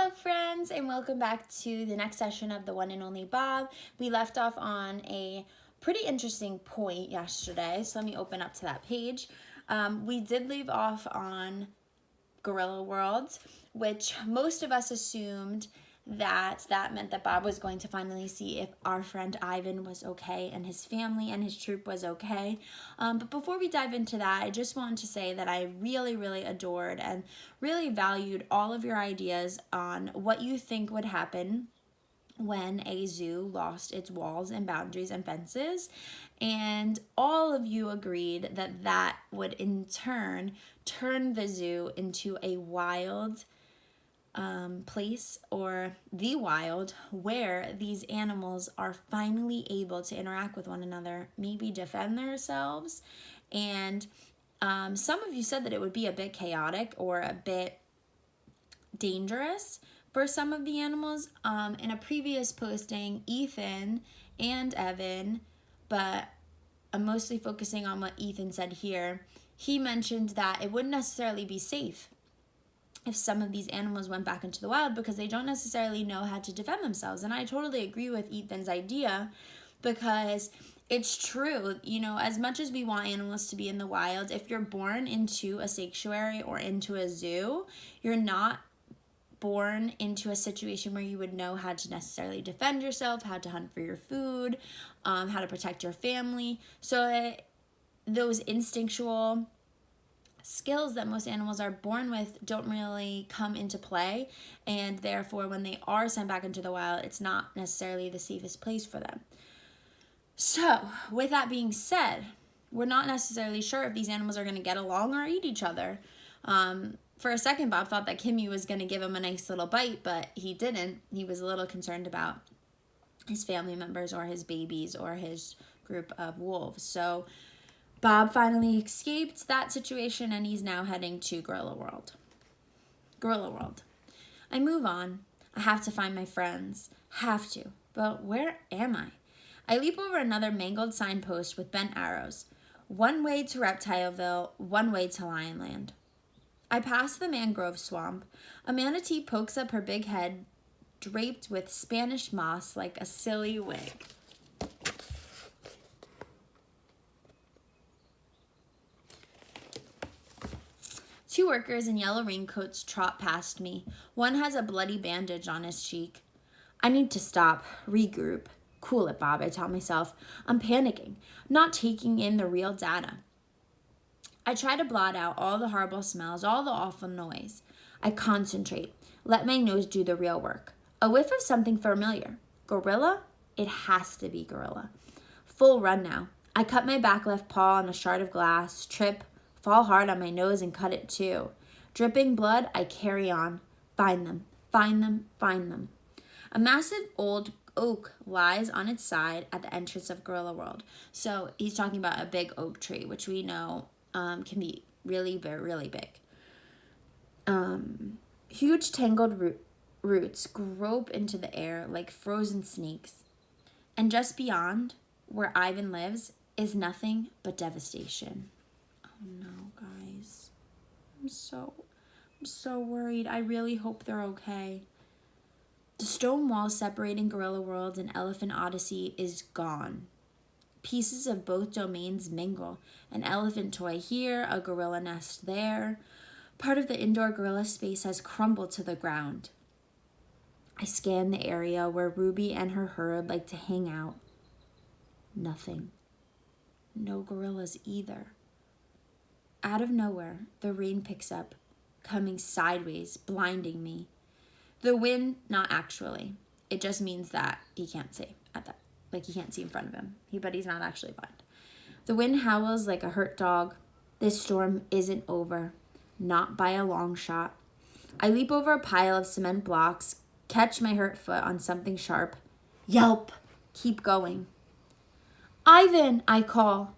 Hello friends, and welcome back to the next session of the one and only Bob. We left off on a pretty interesting point yesterday, so let me open up to that page. We did leave off on Gorilla World, which most of us assumed that meant that Bob was going to finally see if our friend Ivan was okay and his family and his troop was okay. But before we dive into that, I just wanted to say that I really adored and really valued all of your ideas on what you think would happen when a zoo lost its walls and boundaries and fences, and all of you agreed that would in turn turn the zoo into a wild place, or the wild, where these animals are finally able to interact with one another, maybe defend themselves. And some of you said that it would be a bit chaotic or a bit dangerous for some of the animals. In a previous posting, Ethan and Evan, but I'm mostly focusing on what Ethan said here, he mentioned that it wouldn't necessarily be safe if some of these animals went back into the wild because they don't necessarily know how to defend themselves. And I totally agree with Ethan's idea, because it's true. You know, as much as we want animals to be in the wild, if you're born into a sanctuary or into a zoo, you're not born into a situation where you would know how to necessarily defend yourself, how to hunt for your food, how to protect your family. So those instinctual skills that most animals are born with don't really come into play, and therefore when they are sent back into the wild, it's not necessarily the safest place for them. So with that being said, we're not necessarily sure if these animals are going to get along or eat each other. For a second, Bob thought that Kimmy was going to give him a nice little bite, but he didn't. He was a little concerned about his family members or his babies or his group of wolves. So Bob finally escaped that situation, and he's now heading to Gorilla World. Gorilla World. I move on. I have to find my friends. Have to. But where am I? I leap over another mangled signpost with bent arrows. One way to Reptileville, one way to Lionland. I pass the mangrove swamp. A manatee pokes up her big head, draped with Spanish moss like a silly wig. Two workers in yellow raincoats trot past me. One has a bloody bandage on his cheek. I need to stop, regroup. Cool it, Bob, I tell myself. I'm panicking, not taking in the real data. I try to blot out all the horrible smells, all the awful noise. I concentrate, let my nose do the real work. A whiff of something familiar. Gorilla? It has to be gorilla. Full run now. I cut my back left paw on a shard of glass, trip, fall hard on my nose and cut it too. Dripping blood, I carry on. Find them, find them, find them. A massive old oak lies on its side at the entrance of Gorilla World. So he's talking about a big oak tree, which we know can be really big. Huge tangled roots grope into the air like frozen snakes. And just beyond, where Ivan lives, is nothing but devastation. Oh no, guys. I'm so worried. I really hope they're okay. The stone wall separating Gorilla World and Elephant Odyssey is gone. Pieces of both domains mingle. An elephant toy here, a gorilla nest there. Part of the indoor gorilla space has crumbled to the ground. I scan the area where Ruby and her herd like to hang out. Nothing. No gorillas either. Out of nowhere, the rain picks up, coming sideways, blinding me. The wind, not actually. It just means that he can't see at that. Like, he can't see in front of him. But he's not actually blind. The wind howls like a hurt dog. This storm isn't over. Not by a long shot. I leap over a pile of cement blocks, catch my hurt foot on something sharp. Yelp! Keep going. Ivan, I call.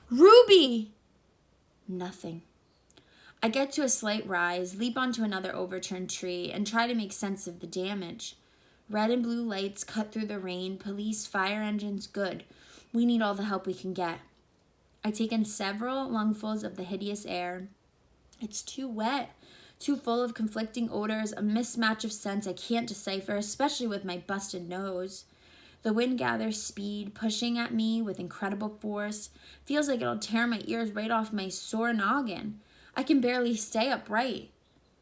Ruby! Nothing. I get to a slight rise, leap onto another overturned tree, and try to make sense of the damage. Red and blue lights cut through the rain, police, fire engines, good. We need all the help we can get. I take in several lungfuls of the hideous air. It's too wet, too full of conflicting odors, a mismatch of scents I can't decipher, especially with my busted nose. The wind gathers speed, pushing at me with incredible force. Feels like it'll tear my ears right off my sore noggin. I can barely stay upright.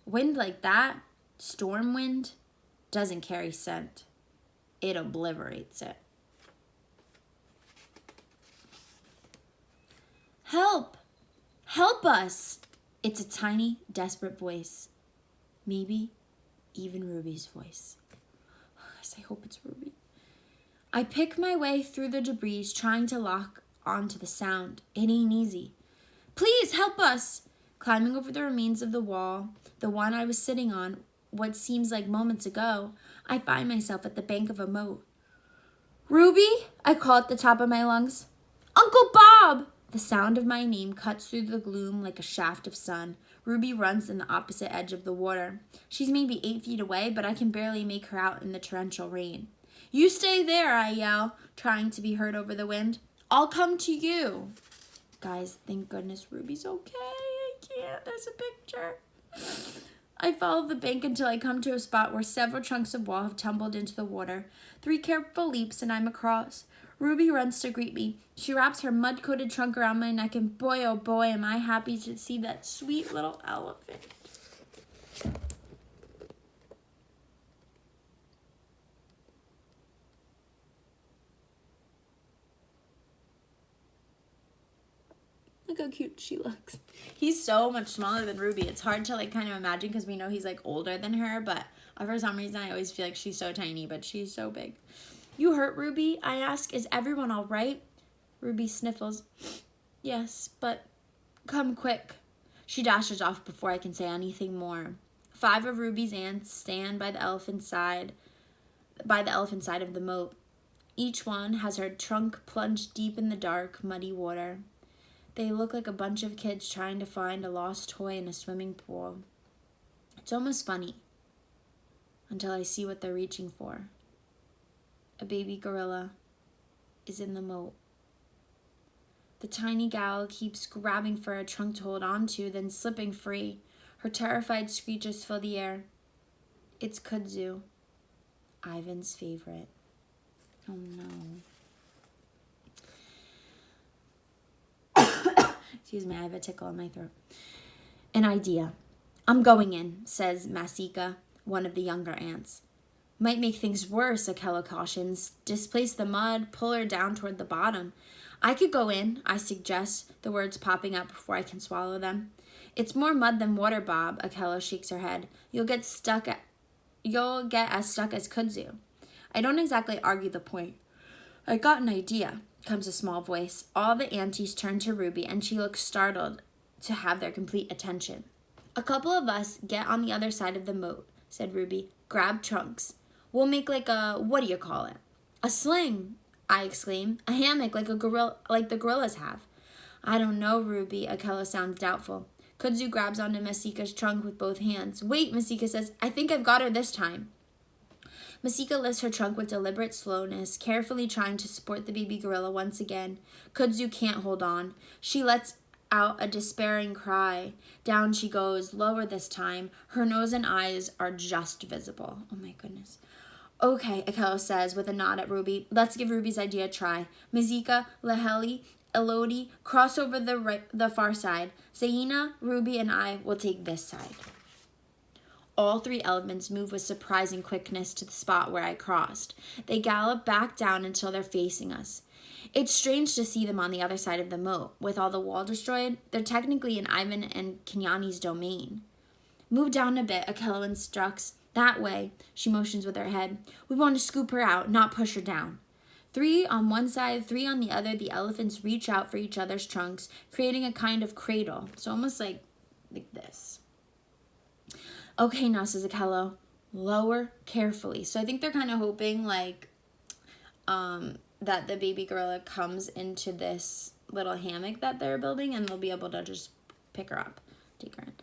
Wind like that, storm wind, doesn't carry scent. It obliterates it. Help! Help us! It's a tiny, desperate voice. Maybe even Ruby's voice. I hope it's Ruby. I pick my way through the debris, trying to lock onto the sound. It ain't easy. Please help us! Climbing over the remains of the wall, the one I was sitting on, what seems like moments ago, I find myself at the bank of a moat. Ruby, I call at the top of my lungs. Uncle Bob! The sound of my name cuts through the gloom like a shaft of sun. Ruby runs in the opposite edge of the water. She's maybe 8 feet away, but I can barely make her out in the torrential rain. You stay there, I yell, trying to be heard over the wind. I'll come to you. Guys, thank goodness Ruby's okay. I can't. There's a picture. I follow the bank until I come to a spot where several chunks of wall have tumbled into the water. 3 careful leaps and I'm across. Ruby runs to greet me. She wraps her mud-coated trunk around my neck, and boy, oh boy, am I happy to see that sweet little elephant. Look how cute she looks. He's so much smaller than Ruby. It's hard to like kind of imagine because we know he's like older than her, but for some reason I always feel like she's so tiny, but she's so big. You hurt, Ruby? I ask. Is everyone all right? Ruby sniffles. Yes, but come quick. She dashes off before I can say anything more. 5 of Ruby's aunts stand by the elephant side of the moat. Each one has her trunk plunged deep in the dark, muddy water. They look like a bunch of kids trying to find a lost toy in a swimming pool. It's almost funny until I see what they're reaching for. A baby gorilla is in the moat. The tiny gal keeps grabbing for a trunk to hold on to, then slipping free. Her terrified screeches fill the air. It's Kudzu, Ivan's favorite. Oh no. Excuse me, I have a tickle in my throat. An idea. I'm going in, says Masika, one of the younger aunts. Might make things worse, Akela cautions. Displace the mud, pull her down toward the bottom. I could go in, I suggest, the words popping out before I can swallow them. It's more mud than water, Bob, Akela shakes her head. You'll get as stuck as Kudzu. I don't exactly argue the point. I got an idea, comes a small voice. All the aunties turn to Ruby, and she looks startled to have their complete attention. A couple of us get on the other side of the moat, said Ruby. Grab trunks. We'll make like a, what do you call it? A sling, I exclaim. A hammock like the gorillas have. I don't know, Ruby, Akela sounds doubtful. Kudzu grabs onto Masika's trunk with both hands. Wait, Masika says, I think I've got her this time. Masika lifts her trunk with deliberate slowness, carefully trying to support the baby gorilla once again. Kudzu can't hold on. She lets out a despairing cry. Down she goes, lower this time. Her nose and eyes are just visible. Oh my goodness. Okay, Akela says with a nod at Ruby. Let's give Ruby's idea a try. Masika, Laheli, Elodie, cross over the far side. Zaina, Ruby, and I will take this side. All 3 elephants move with surprising quickness to the spot where I crossed. They gallop back down until they're facing us. It's strange to see them on the other side of the moat. With all the wall destroyed, they're technically in Ivan and Kenyani's domain. Move down a bit, Akela instructs. That way, she motions with her head. We want to scoop her out, not push her down. 3 on one side, 3 on the other, the elephants reach out for each other's trunks, creating a kind of cradle. So almost like this. Okay, now, says Akela, lower carefully. So I think they're kind of hoping like that the baby gorilla comes into this little hammock that they're building and they'll be able to just pick her up, take her in.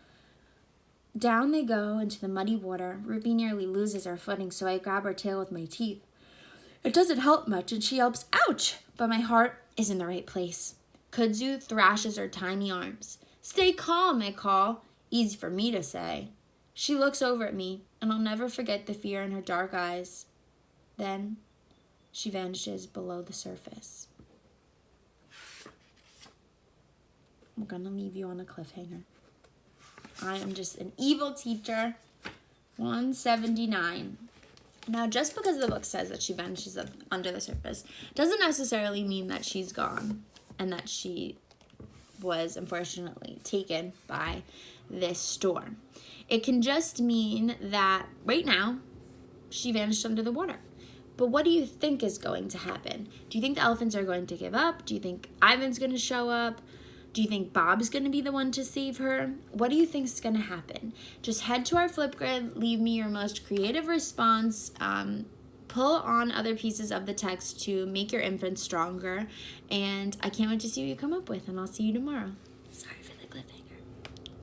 Down they go into the muddy water. Ruby nearly loses her footing, so I grab her tail with my teeth. It doesn't help much, and she yelps, ouch! But my heart is in the right place. Kudzu thrashes her tiny arms. Stay calm, I call. Easy for me to say. She looks over at me, and I'll never forget the fear in her dark eyes. Then she vanishes below the surface. I'm gonna leave you on a cliffhanger. I am just an evil teacher. 179. Now, just because the book says that she vanishes up under the surface doesn't necessarily mean that she's gone and that she was unfortunately taken by this storm. It can just mean that right now she vanished under the water. But what do you think is going to happen? Do you think the elephants are going to give up? Do you think Ivan's going to show up? Do you think Bob's going to be the one to save her? What do you think is going to happen? Just head to our Flipgrid, leave me your most creative response, pull on other pieces of the text to make your inference stronger, and I can't wait to see what you come up with, and I'll see you tomorrow.